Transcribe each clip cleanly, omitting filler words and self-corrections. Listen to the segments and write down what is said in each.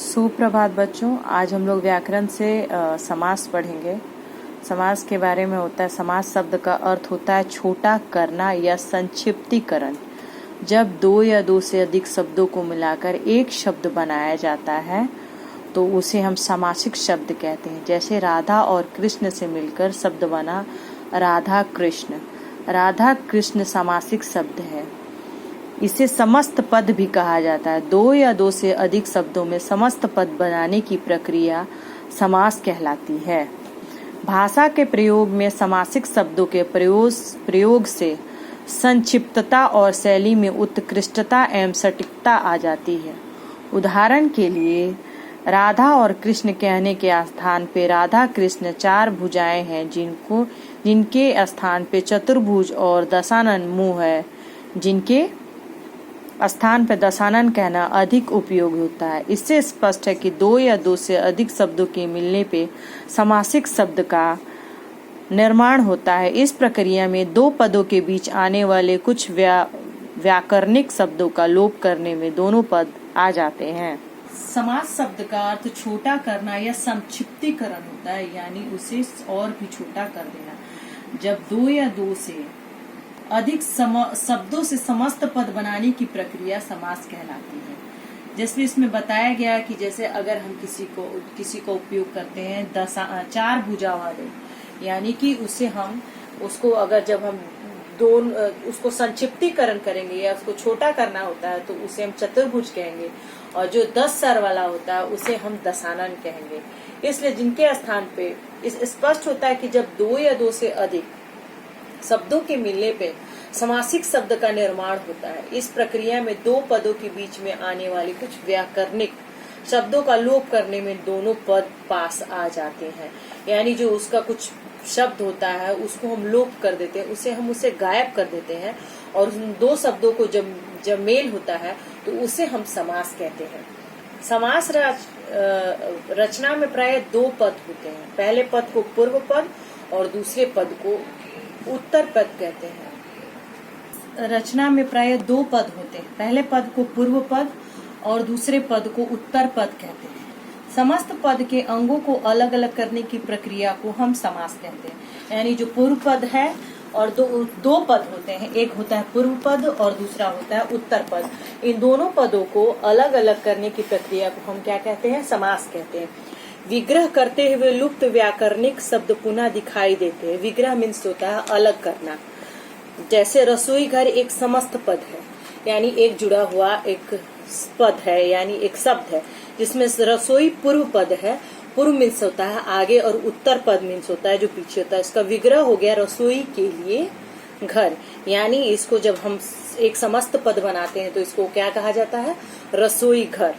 सुप्रभात बच्चों। आज हम लोग व्याकरण से समास पढ़ेंगे। समास के बारे में होता है, समास शब्द का अर्थ होता है छोटा करना या संक्षिप्तीकरण। जब दो या दो से अधिक शब्दों को मिलाकर एक शब्द बनाया जाता है तो उसे हम समासिक शब्द कहते हैं। जैसे राधा और कृष्ण से मिलकर शब्द बना राधा कृष्ण। राधा कृष्ण समासिक शब्द है। इसे समस्त पद भी कहा जाता है। दो या दो से अधिक शब्दों में समस्त पद बनाने की प्रक्रिया समास कहलाती है। भाषा के प्रयोग में समासिक शब्दों के प्रयोग से संक्षिप्तता और शैली में उत्कृष्टता एवं सटीकता आ जाती है। उदाहरण के लिए राधा और कृष्ण कहने के स्थान पे राधा कृष्ण चार भुजाएं हैं, जिनके स्थान पे चतुर्भुज और दशानन मुंह है, जिनके स्थान पर दशानन कहना अधिक उपयोगी होता है। इससे स्पष्ट है कि दो या दो से अधिक शब्दों के मिलने पे समासिक शब्द का निर्माण होता है। इस प्रक्रिया में दो पदों के बीच आने वाले कुछ व्याकरणिक शब्दों का लोप करने में दोनों पद आ जाते हैं। समास शब्द का अर्थ छोटा करना या संक्षिप्तीकरण होता है, यानी उसे और भी छोटा कर देना। जब दो या दो से अधिक शब्दों से समस्त पद बनाने की प्रक्रिया समास कहलाती है। जैसे इसमें बताया गया कि जैसे अगर हम किसी को उपयोग करते हैं चार भुजा वाले, यानी कि उसको अगर जब हम उसको संक्षिप्तीकरण करेंगे या उसको छोटा करना होता है तो उसे हम चतुर्भुज कहेंगे, और जो 10 सर वाला होता है उसे हम दशानन कहेंगे। इसलिए जिनके स्थान पे इस स्पष्ट होता है कि जब दो या दो से अधिक शब्दों के मिलने पे समासिक शब्द का निर्माण होता है। इस प्रक्रिया में दो पदों के बीच में आने वाले कुछ व्याकरणिक शब्दों का लोप करने में दोनों पद पास आ जाते हैं। यानी जो उसका कुछ शब्द होता है उसको हम लोप कर देते हैं, उसे गायब कर देते हैं, और उन दो शब्दों को जब मेल होता है तो उसे हम समास कहते हैं। समास रचना में प्राय दो पद होते हैं। पहले पद को पूर्व पद और दूसरे पद को उत्तर पद कहते हैं। रचना में प्राय दो पद होते हैं। पहले पद को पूर्व पद और दूसरे पद को उत्तर पद कहते हैं। समस्त पद के अंगों को अलग अलग करने की प्रक्रिया को हम समास कहते हैं। यानी जो पूर्व पद है और दो पद होते हैं, एक होता है पूर्व पद और दूसरा होता है उत्तर पद। इन दोनों पदों को अलग अलग करने की प्रक्रिया को हम क्या कहते हैं? समास कहते हैं। विग्रह करते हुए लुप्त व्याकरणिक शब्द पुनः दिखाई देते हैं। विग्रह मीन्स होता है अलग करना। जैसे रसोई घर एक समस्त पद है, यानी एक जुड़ा हुआ एक पद है, यानी एक शब्द है, जिसमें रसोई पूर्व पद है। पूर्व मीन्स होता है आगे और उत्तर पद मीन्स होता है जो पीछे होता है। इसका विग्रह हो गया रसोई के लिए घर, यानी इसको जब हम एक समस्त पद बनाते हैं तो इसको क्या कहा जाता है? रसोई घर।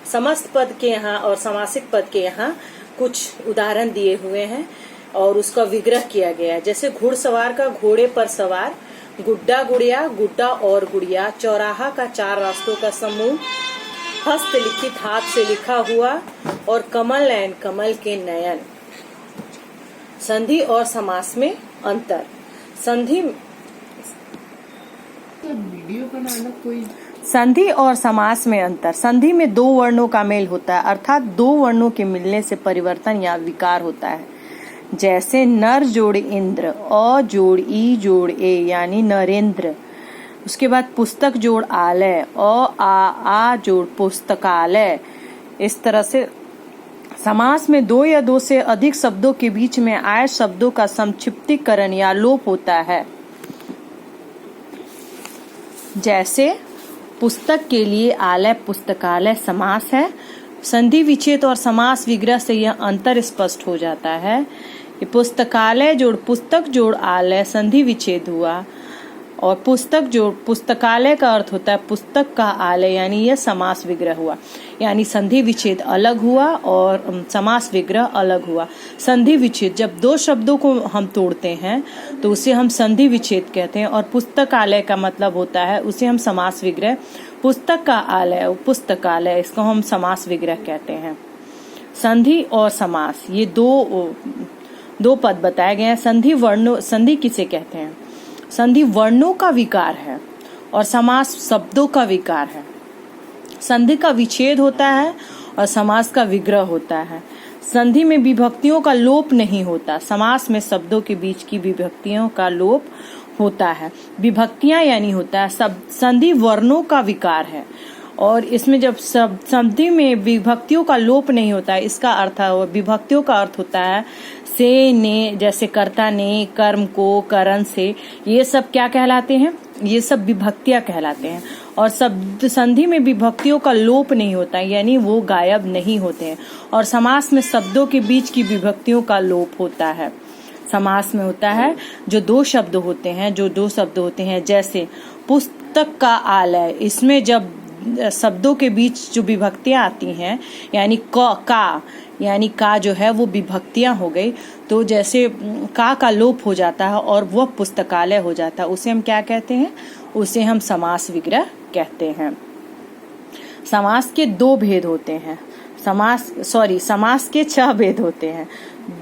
समस्त पद के यहाँ और समासिक पद के यहाँ कुछ उदाहरण दिए हुए हैं और उसका विग्रह किया गया है। जैसे घुड़सवार का घोड़े पर सवार, गुड्डा गुड़िया, गुड्डा और गुड़िया, चौराहा का चार रास्तों का समूह, हस्तलिखित हाथ से लिखा हुआ, और कमल नयन कमल के नयन। संधि और समास में अंतर। संधि और समास में अंतर। संधि में दो वर्णों का मेल होता है, अर्थात दो वर्णों के मिलने से परिवर्तन या विकार होता है। जैसे नर जोड़ इंद्र, अ जोड़ ई जोड़ ए, यानी नरेंद्र। उसके बाद पुस्तक जोड़ आलय, आ जोड़ पुस्तकालय। इस तरह से समास में दो या दो से अधिक शब्दों के बीच में आए शब्दों का संक्षिप्तीकरण या लोप होता है। जैसे पुस्तक के लिए आलय पुस्तकालय समास है। संधि विच्छेद और समास विग्रह से यह अंतर स्पष्ट हो जाता है। पुस्तकालय जोड़ पुस्तक जोड़ आलय संधि विच्छेद हुआ, और पुस्तक जोड़ पुस्तकालय का अर्थ होता है पुस्तक का आलय, यानी यह समास विग्रह हुआ। यानी संधि विच्छेद अलग हुआ और समास विग्रह अलग हुआ। संधि विच्छेद जब दो शब्दों को हम तोड़ते हैं तो उसे हम संधि विच्छेद कहते हैं, और पुस्तकालय का मतलब होता है उसे हम समास विग्रह, पुस्तक का आलय पुस्तकालय, इसको हम समास विग्रह कहते हैं। संधि और समास ये दो पद बताए गए हैं। संधि किसे कहते हैं? संधि वर्णों का विकार है और समास शब्दों का विकार है। संधि का विच्छेद होता है और समास का विग्रह होता है। संधि में विभक्तियों का लोप नहीं होता। समास में शब्दों के बीच की विभक्तियों का लोप होता है। विभक्तियां यानी होता है संधि वर्णों का विकार है, और इसमें जब संधि में विभक्तियों का लोप नहीं होता है, इसका अर्थ विभक्तियों का अर्थ होता है से, ने, जैसे कर्ता ने, कर्म को, करण से, ये सब क्या कहलाते हैं? ये सब विभक्तियां कहलाते हैं। और शब्द संधि में विभक्तियों का लोप नहीं होता है, यानी वो गायब नहीं होते हैं। और समास में शब्दों के बीच की विभक्तियों का लोप होता है। समास में होता है जो दो शब्द होते हैं, जैसे पुस्तक का आलय, इसमें जब शब्दों के बीच जो विभक्तियां आती हैं, यानी यानी का जो है वो विभक्तियां हो गई, तो जैसे का लोप हो जाता है और वह पुस्तकालय हो जाता है, उसे हम क्या कहते हैं? उसे हम समास विग्रह कहते हैं। समास के दो भेद होते हैं। समास के 6 भेद होते हैं।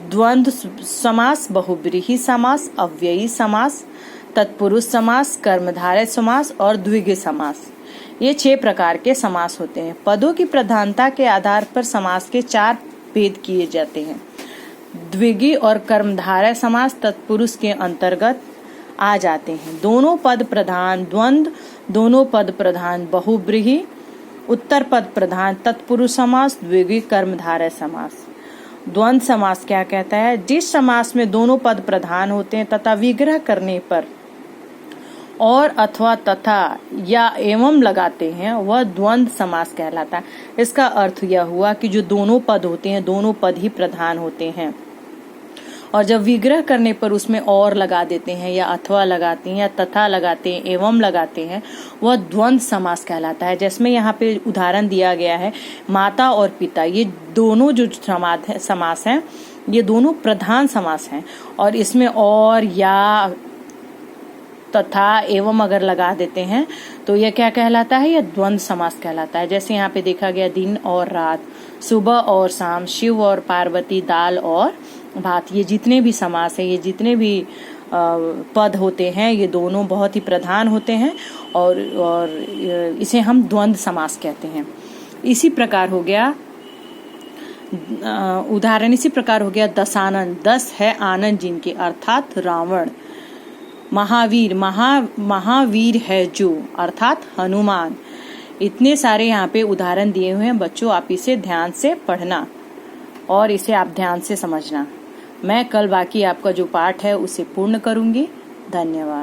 द्वंद्व समास, बहुब्रीहि समास, अव्ययी समास, तत्पुरुष समास, कर्मधारय समास और द्विगु समास। ये 6 प्रकार के समास होते हैं। पदों की प्रधानता के आधार पर समास के 4 भेद किए जाते हैं। द्विगु और कर्मधारय समास तत्पुरुष के अंतर्गत आ जाते हैं। दोनों पद प्रधान द्वंद्व, दोनों पद प्रधान बहुब्रीहि, उत्तर पद प्रधान तत्पुरुष समास, द्विगु कर्मधारय समास। द्वंद्व समास क्या कहता है? जिस समास में दोनों पद प्रधान होते हैं तथा विग्रह करने पर और अथवा तथा या एवं लगाते हैं, वह द्वंद्व समास कहलाता है। इसका अर्थ यह हुआ कि जो दोनों पद होते हैं, दोनों पद ही प्रधान होते हैं, और जब विग्रह करने पर उसमें और लगा देते हैं, या अथवा लगाते हैं, या तथा लगाते हैं, एवं लगाते हैं, वह द्वंद्व समास कहलाता है। जिसमें यहाँ पे उदाहरण दिया गया है, माता और पिता, ये दोनों जो समास हैं, ये दोनों प्रधान समास हैं, और इसमें और या तथा एवं अगर लगा देते हैं तो यह क्या कहलाता है? यह द्वंद्व समास कहलाता है। जैसे यहाँ पे देखा गया दिन और रात, सुबह और शाम, शिव और पार्वती, दाल और भात, ये जितने भी समास है, ये जितने भी पद होते हैं, ये दोनों बहुत ही प्रधान होते हैं, और इसे हम द्वंद्व समास कहते हैं। इसी प्रकार हो गया उदाहरण, इसी प्रकार हो गया दशानन, 10 है आनंद जिनके, अर्थात रावण। महावीर, महावीर है जो, अर्थात हनुमान। इतने सारे यहाँ पे उदाहरण दिए हुए हैं बच्चों, आप इसे ध्यान से पढ़ना और इसे आप ध्यान से समझना। मैं कल बाकी आपका जो पाठ है उसे पूर्ण करूंगी। धन्यवाद।